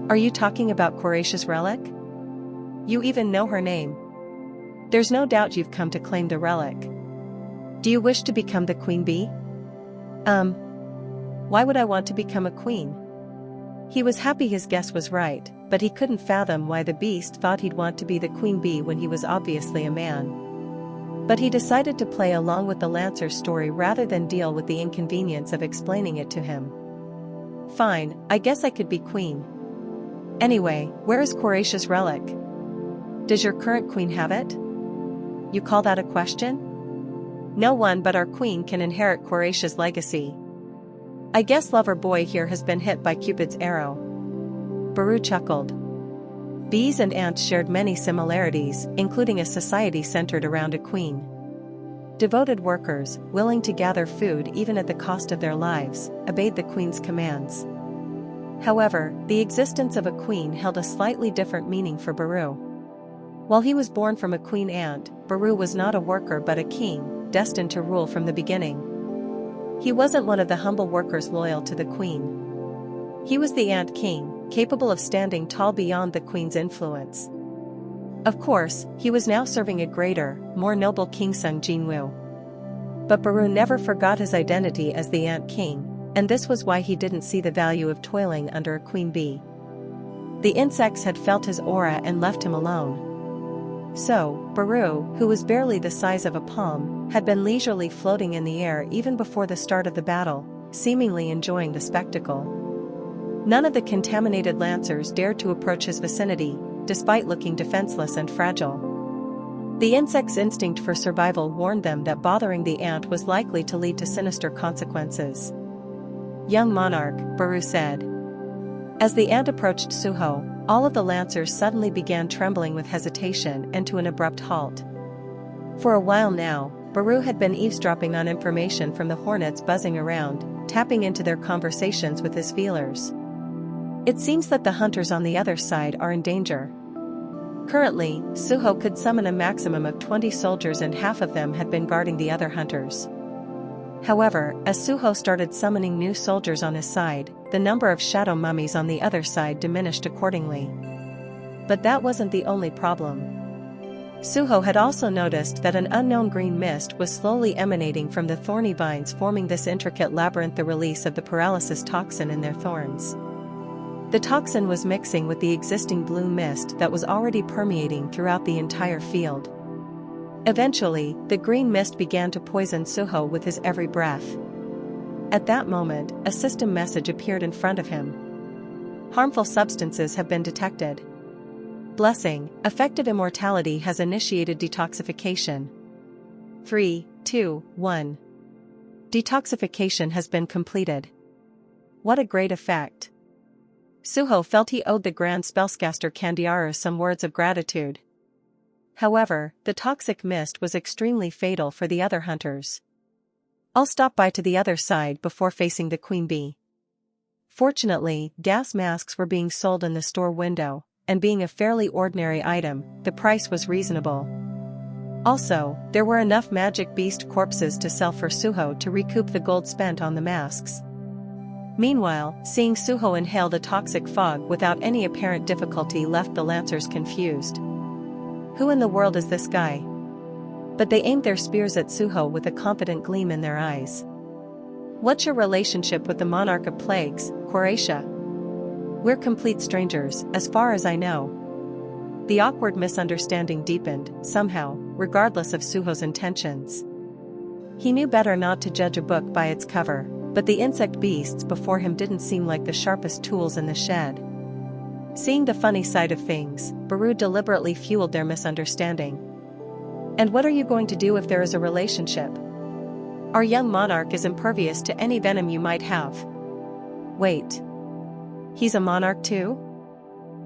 [SPEAKER 1] Are you talking about Quaratia's relic? You even know her name. There's no doubt you've come to claim the relic. Do you wish to become the queen bee? Why would I want to become a queen? He was happy his guess was right, but he couldn't fathom why the beast thought he'd want to be the queen bee when he was obviously a man. But he decided to play along with the Lancer's story rather than deal with the inconvenience of explaining it to him. Fine, I guess I could be queen. Anyway, where is Quaratia's relic? Does your current queen have it? You call that a question? No one but our queen can inherit Quaratia's legacy. I guess lover boy here has been hit by Cupid's arrow. Baru chuckled. Bees and ants shared many similarities, including a society centered around a queen. Devoted workers, willing to gather food even at the cost of their lives, obeyed the queen's commands. However, the existence of a queen held a slightly different meaning for Baru. While he was born from a queen ant, Baru was not a worker but a king, destined to rule from the beginning. He wasn't one of the humble workers loyal to the queen. He was the ant king, capable of standing tall beyond the queen's influence. Of course, he was now serving a greater, more noble King Sung Jinwoo. But Baru never forgot his identity as the ant king, and this was why he didn't see the value of toiling under a queen bee. The insects had felt his aura and left him alone. So, Baru, who was barely the size of a palm, had been leisurely floating in the air even before the start of the battle, seemingly enjoying the spectacle. None of the contaminated Lancers dared to approach his vicinity, despite looking defenseless and fragile. The insect's instinct for survival warned them that bothering the ant was likely to lead to sinister consequences. Young monarch, Baru said. As the ant approached Suho, all of the Lancers suddenly began trembling with hesitation and to an abrupt halt. For a while now, Baru had been eavesdropping on information from the hornets buzzing around, tapping into their conversations with his feelers. It seems that the hunters on the other side are in danger. Currently, Suho could summon a maximum of 20 soldiers and half of them had been guarding the other hunters. However, as Suho started summoning new soldiers on his side, the number of shadow mummies on the other side diminished accordingly. But that wasn't the only problem. Suho had also noticed that an unknown green mist was slowly emanating from the thorny vines forming this intricate labyrinth, the release of the paralysis toxin in their thorns. The toxin was mixing with the existing blue mist that was already permeating throughout the entire field. Eventually, the green mist began to poison Suho with his every breath. At that moment, a system message appeared in front of him. Harmful substances have been detected. Blessing, effective immortality has initiated detoxification. 3, 2, 1. Detoxification has been completed. What a great effect. Suho felt he owed the grand spellcaster Candiara some words of gratitude. However, the toxic mist was extremely fatal for the other hunters. I'll stop by to the other side before facing the queen bee. Fortunately, gas masks were being sold in the store window, and being a fairly ordinary item, the price was reasonable. Also, there were enough magic beast corpses to sell for Suho to recoup the gold spent on the masks. Meanwhile, seeing Suho inhale the toxic fog without any apparent difficulty left the lancers confused. Who in the world is this guy? But they aimed their spears at Suho with a confident gleam in their eyes. What's your relationship with the monarch of plagues, Croatia? We're complete strangers, as far as I know. The awkward misunderstanding deepened, somehow, regardless of Suho's intentions. He knew better not to judge a book by its cover, but the insect beasts before him didn't seem like the sharpest tools in the shed. Seeing the funny side of things, Baru deliberately fueled their misunderstanding. And what are you going to do if there is a relationship? Our young monarch is impervious to any venom you might have. Wait. He's a monarch too?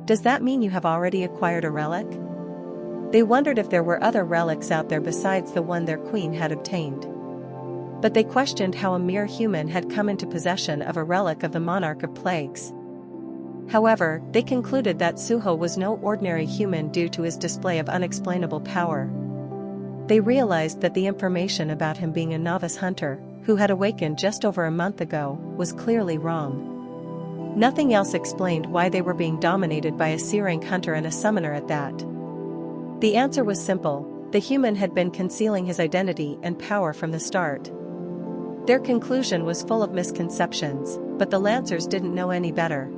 [SPEAKER 1] Does that mean you have already acquired a relic? They wondered if there were other relics out there besides the one their queen had obtained. But they questioned how a mere human had come into possession of a relic of the monarch of plagues. However, they concluded that Suho was no ordinary human due to his display of unexplainable power. They realized that the information about him being a novice hunter, who had awakened just over a month ago, was clearly wrong. Nothing else explained why they were being dominated by a C-rank hunter and a summoner at that. The answer was simple: the human had been concealing his identity and power from the start. Their conclusion was full of misconceptions, but the Lancers didn't know any better.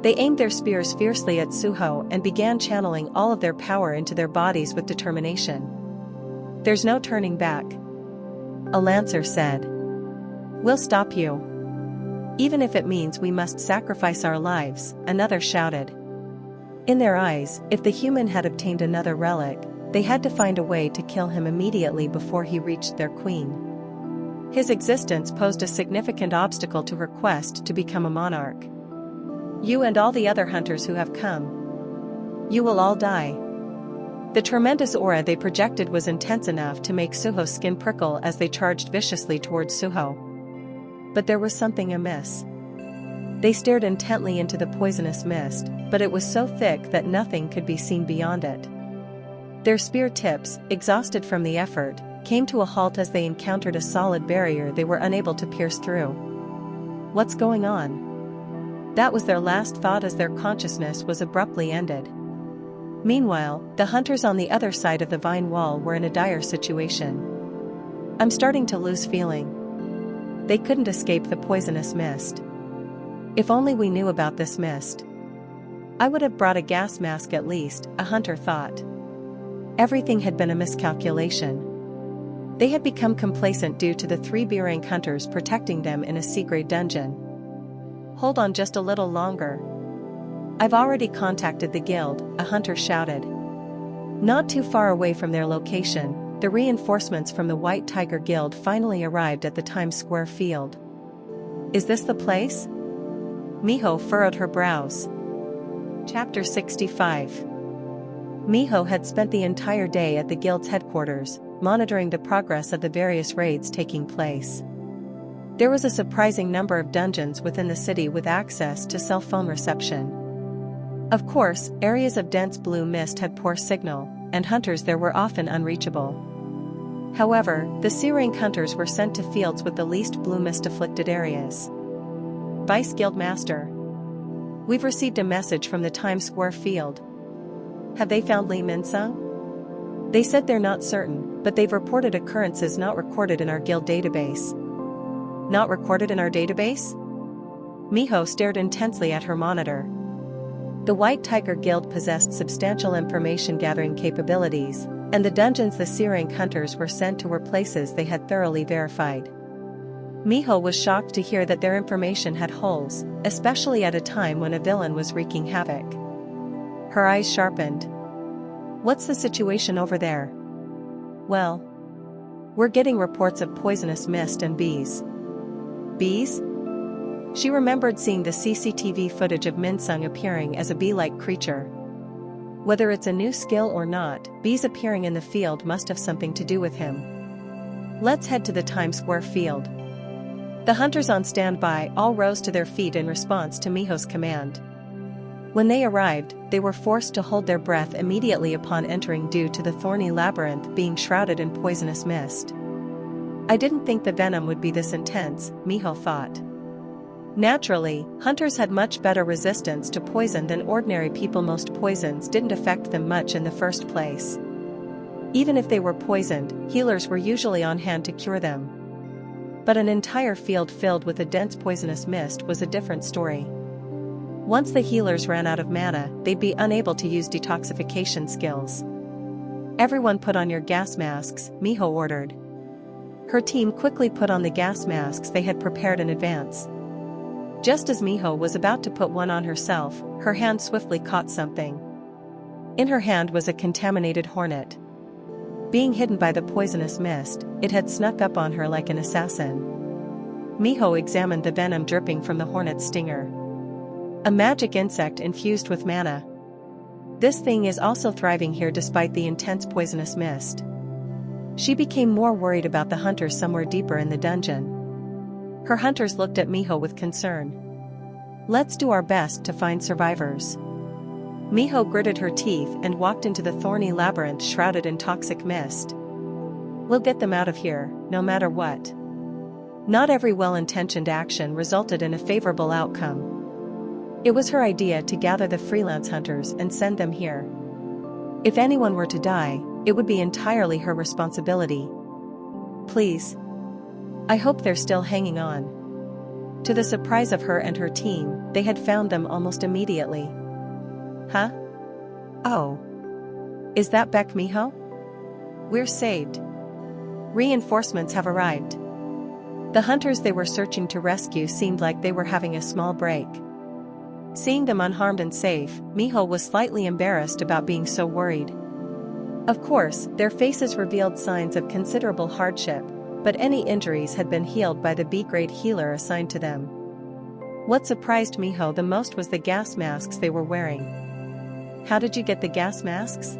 [SPEAKER 1] They aimed their spears fiercely at Suho and began channeling all of their power into their bodies with determination. There's no turning back. A Lancer said. We'll stop you. Even if it means we must sacrifice our lives, another shouted. In their eyes, if the human had obtained another relic, they had to find a way to kill him immediately before he reached their queen. His existence posed a significant obstacle to her quest to become a monarch. You and all the other hunters who have come. You will all die. The tremendous aura they projected was intense enough to make Suho's skin prickle as they charged viciously towards Suho. But there was something amiss. They stared intently into the poisonous mist, but it was so thick that nothing could be seen beyond it. Their spear tips, exhausted from the effort, came to a halt as they encountered a solid barrier they were unable to pierce through. What's going on? That was their last thought as their consciousness was abruptly ended. Meanwhile, the hunters on the other side of the vine wall were in a dire situation. I'm starting to lose feeling. They couldn't escape the poisonous mist. If only we knew about this mist. I would have brought a gas mask at least, a hunter thought. Everything had been a miscalculation. They had become complacent due to the 3 B-rank hunters protecting them in a C-grade dungeon. Hold on just a little longer. I've already contacted the guild, a hunter shouted. Not too far away from their location, the reinforcements from the White Tiger Guild finally arrived at the Times Square field. Is this the place? Miho furrowed her brows. Chapter 65. Miho had spent the entire day at the guild's headquarters, monitoring the progress of the various raids taking place. There was a surprising number of dungeons within the city with access to cell phone reception. Of course, areas of dense blue mist had poor signal, and hunters there were often unreachable. However, the C-rank hunters were sent to fields with the least blue mist-afflicted areas. Vice Guild Master. We've received a message from the Times Square field. Have they found Li Minsung? They said they're not certain, but they've reported occurrences not recorded in our guild database. Not recorded in our database? Miho stared intensely at her monitor. The White Tiger Guild possessed substantial information-gathering capabilities, and the dungeons the C-rank hunters were sent to were places they had thoroughly verified. Miho was shocked to hear that their information had holes, especially at a time when a villain was wreaking havoc. Her eyes sharpened. "What's the situation over there?" "Well, we're getting reports of poisonous mist and bees." Bees? She remembered seeing the CCTV footage of Minsung appearing as a bee-like creature. Whether it's a new skill or not, bees appearing in the field must have something to do with him. "Let's head to the Times Square field." The hunters on standby all rose to their feet in response to Miho's command. When they arrived, they were forced to hold their breath immediately upon entering due to the thorny labyrinth being shrouded in poisonous mist. "I didn't think the venom would be this intense," Miho thought. Naturally, hunters had much better resistance to poison than ordinary people. Most poisons didn't affect them much in the first place. Even if they were poisoned, healers were usually on hand to cure them. But an entire field filled with a dense poisonous mist was a different story. Once the healers ran out of mana, they'd be unable to use detoxification skills. "Everyone put on your gas masks," Miho ordered. Her team quickly put on the gas masks they had prepared in advance. Just as Miho was about to put one on herself, her hand swiftly caught something. In her hand was a contaminated hornet. Being hidden by the poisonous mist, it had snuck up on her like an assassin. Miho examined the venom dripping from the hornet's stinger. A magic insect infused with mana. This thing is also thriving here despite the intense poisonous mist. She became more worried about the hunters somewhere deeper in the dungeon. Her hunters looked at Miho with concern. "Let's do our best to find survivors." Miho gritted her teeth and walked into the thorny labyrinth shrouded in toxic mist. "We'll get them out of here, no matter what." Not every well-intentioned action resulted in a favorable outcome. It was her idea to gather the freelance hunters and send them here. If anyone were to die, it would be entirely her responsibility. "Please. I hope they're still hanging on." To the surprise of her and her team, they had found them almost immediately. "Huh? Oh. Is that Beck, Miho? We're saved. Reinforcements have arrived." The hunters they were searching to rescue seemed like they were having a small break. Seeing them unharmed and safe, Miho was slightly embarrassed about being so worried. Of course, their faces revealed signs of considerable hardship, but any injuries had been healed by the B-grade healer assigned to them. What surprised Miho the most was the gas masks they were wearing. "How did you get the gas masks?"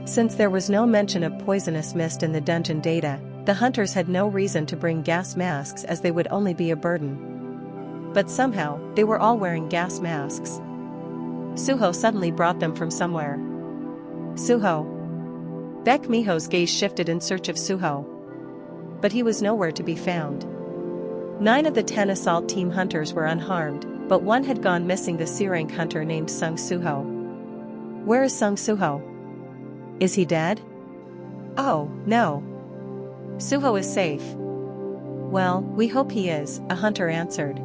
[SPEAKER 1] Since there was no mention of poisonous mist in the dungeon data, the hunters had no reason to bring gas masks as they would only be a burden. But somehow, they were all wearing gas masks. Suho suddenly brought them from somewhere. "Suho." Beck Miho's gaze shifted in search of Suho. But he was nowhere to be found. 9 of the 10 assault team hunters were unharmed, but one had gone missing, the C-rank hunter named Sung Suho. "Where is Sung Suho? Is he dead?" "Oh, no. Suho is safe." "Well, we hope he is," a hunter answered.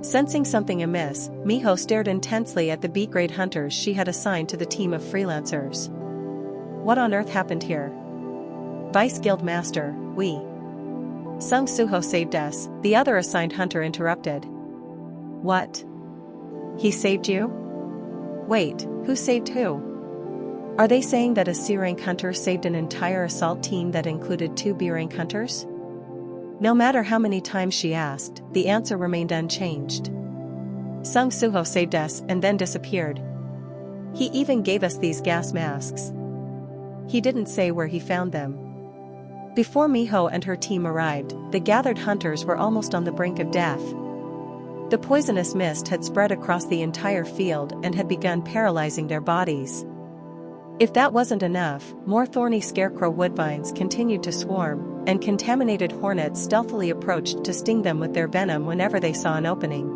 [SPEAKER 1] Sensing something amiss, Miho stared intensely at the B-grade hunters she had assigned to the team of freelancers. "What on earth happened here?" "Vice Guild Master, we. Sung Suho saved us," the other assigned hunter interrupted. "What? He saved you? Wait, who saved who? Are they saying that a C-rank hunter saved an entire assault team that included 2 B-rank hunters?" No matter how many times she asked, the answer remained unchanged. "Sung Suho saved us and then disappeared. He even gave us these gas masks. He didn't say where he found them." Before Miho and her team arrived, the gathered hunters were almost on the brink of death. The poisonous mist had spread across the entire field and had begun paralyzing their bodies. If that wasn't enough, more thorny scarecrow woodvines continued to swarm, and contaminated hornets stealthily approached to sting them with their venom whenever they saw an opening.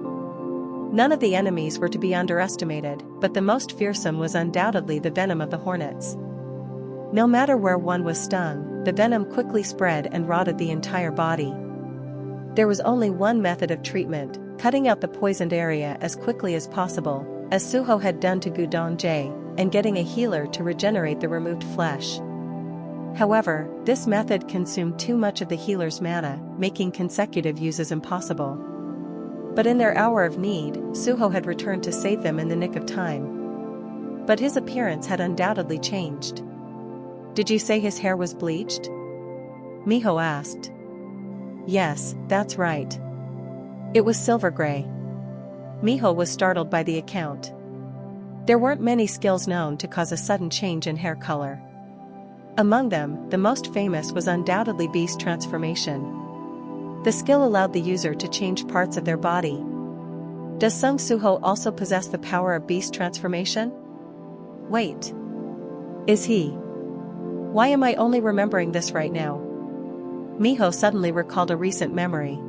[SPEAKER 1] None of the enemies were to be underestimated, but the most fearsome was undoubtedly the venom of the hornets. No matter where one was stung, the venom quickly spread and rotted the entire body. There was only one method of treatment: cutting out the poisoned area as quickly as possible, as Suho had done to Gudong Jae, and getting a healer to regenerate the removed flesh. However, this method consumed too much of the healer's mana, making consecutive uses impossible. But in their hour of need, Suho had returned to save them in the nick of time. But his appearance had undoubtedly changed. "Did you say his hair was bleached?" Miho asked. "Yes, that's right. It was silver gray." Miho was startled by the account. There weren't many skills known to cause a sudden change in hair color. Among them, the most famous was undoubtedly beast transformation. The skill allowed the user to change parts of their body. Does Sung Suho also possess the power of beast transformation? Wait. Is he? Why am I only remembering this right now? Miho suddenly recalled a recent memory.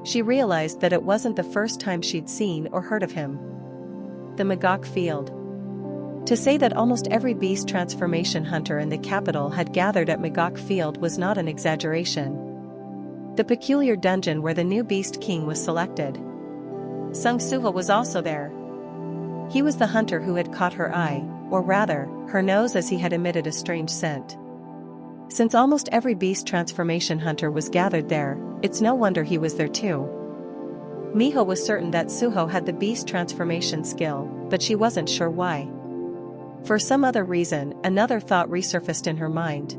[SPEAKER 1] She realized that it wasn't the first time she'd seen or heard of him. The Magok Field. To say that almost every beast transformation hunter in the capital had gathered at Magok Field was not an exaggeration. The peculiar dungeon where the new Beast King was selected. Sung Suho was also there. He was the hunter who had caught her eye, or rather, her nose, as he had emitted a strange scent. Since almost every beast transformation hunter was gathered there, it's no wonder he was there too. Miho was certain that Suho had the beast transformation skill, but she wasn't sure why. For some other reason, another thought resurfaced in her mind.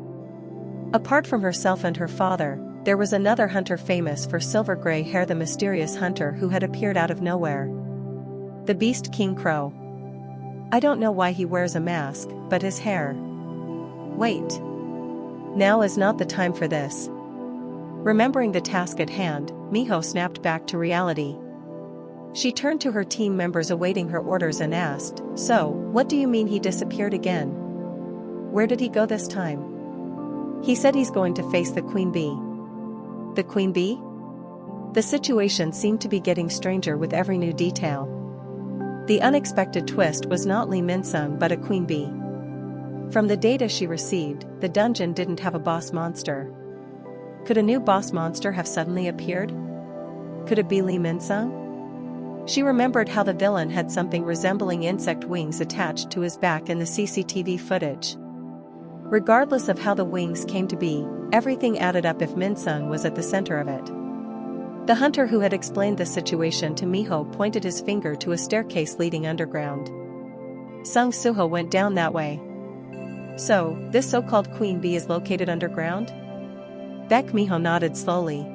[SPEAKER 1] Apart from herself and her father, there was another hunter famous for silver gray hair, the mysterious hunter who had appeared out of nowhere. The Beast King Crow. I don't know why he wears a mask, but his hair. Wait. Now is not the time for this. Remembering the task at hand, Miho snapped back to reality. She turned to her team members awaiting her orders and asked, "So, what do you mean he disappeared again? Where did he go this time?" "He said he's going to face the Queen Bee." The Queen Bee? The situation seemed to be getting stranger with every new detail. The unexpected twist was not Lee Min-sung but a Queen Bee. From the data she received, the dungeon didn't have a boss monster. Could a new boss monster have suddenly appeared? Could it be Lee Min-sung? She remembered how the villain had something resembling insect wings attached to his back in the CCTV footage. Regardless of how the wings came to be, everything added up if Min-sung was at the center of it. The hunter who had explained the situation to Miho pointed his finger to a staircase leading underground. Sung Suho went down that way. So, this so-called Queen Bee is located underground? Baek Miho nodded slowly.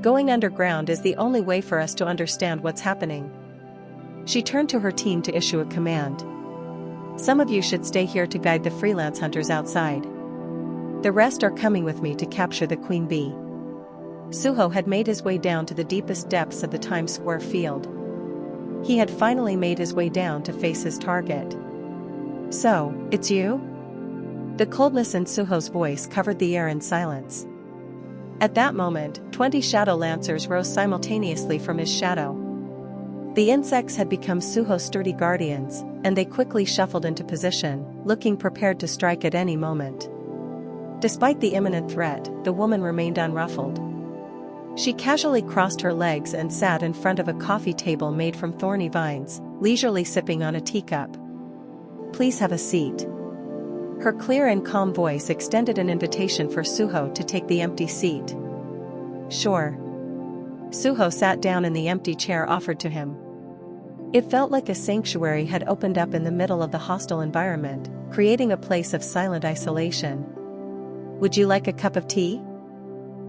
[SPEAKER 1] Going underground is the only way for us to understand what's happening. She turned to her team to issue a command. Some of you should stay here to guide the freelance hunters outside. The rest are coming with me to capture the Queen Bee. Suho had made his way down to the deepest depths of the Times Square field. He had finally made his way down to face his target. "So, it's you?" The coldness in Suho's voice covered the air in silence. At that moment, 20 shadow lancers rose simultaneously from his shadow. The insects had become Suho's sturdy guardians, and they quickly shuffled into position, looking prepared to strike at any moment. Despite the imminent threat, the woman remained unruffled. She casually crossed her legs and sat in front of a coffee table made from thorny vines, leisurely sipping on a teacup. "Please have a seat." Her clear and calm voice extended an invitation for Suho to take the empty seat. "Sure." Suho sat down in the empty chair offered to him. It felt like a sanctuary had opened up in the middle of the hostile environment, creating a place of silent isolation. "Would you like a cup of tea?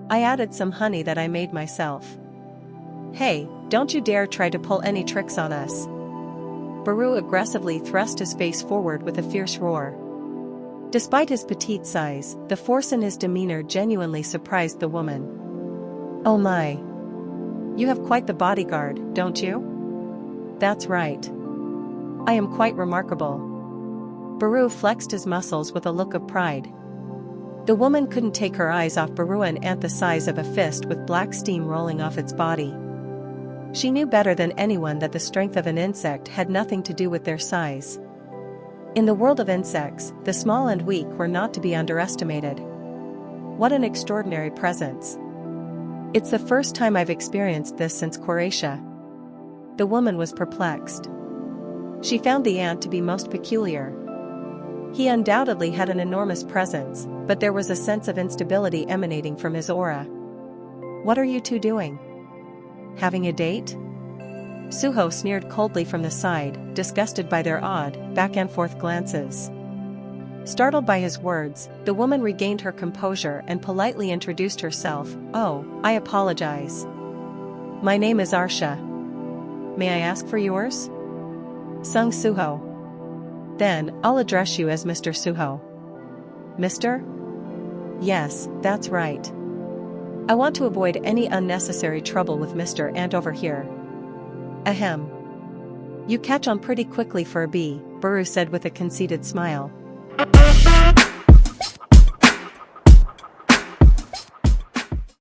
[SPEAKER 1] I added some honey that I made myself." "Hey, don't you dare try to pull any tricks on us." Baru aggressively thrust his face forward with a fierce roar. Despite his petite size, the force in his demeanor genuinely surprised the woman. "Oh my. You have quite the bodyguard, don't you?" "That's right. I am quite remarkable." Baru flexed his muscles with a look of pride. The woman couldn't take her eyes off Baru, an ant the size of a fist with black steam rolling off its body. She knew better than anyone that the strength of an insect had nothing to do with their size. In the world of insects, the small and weak were not to be underestimated. What an extraordinary presence. "It's the first time I've experienced this since Croatia." The woman was perplexed. She found the ant to be most peculiar. He undoubtedly had an enormous presence, but there was a sense of instability emanating from his aura. "What are you two doing? Having a date?" Suho sneered coldly from the side, disgusted by their odd, back-and-forth glances. Startled by his words, the woman regained her composure and politely introduced herself. "Oh, I apologize. My name is Arsha. May I ask for yours?" Sung Suho. "Then, I'll address you as Mr. Suho." "Mr.?" "Yes, that's right. I want to avoid any unnecessary trouble with Mr. Ant over here." "Ahem. You catch on pretty quickly for a bee," Buru said with a conceited smile.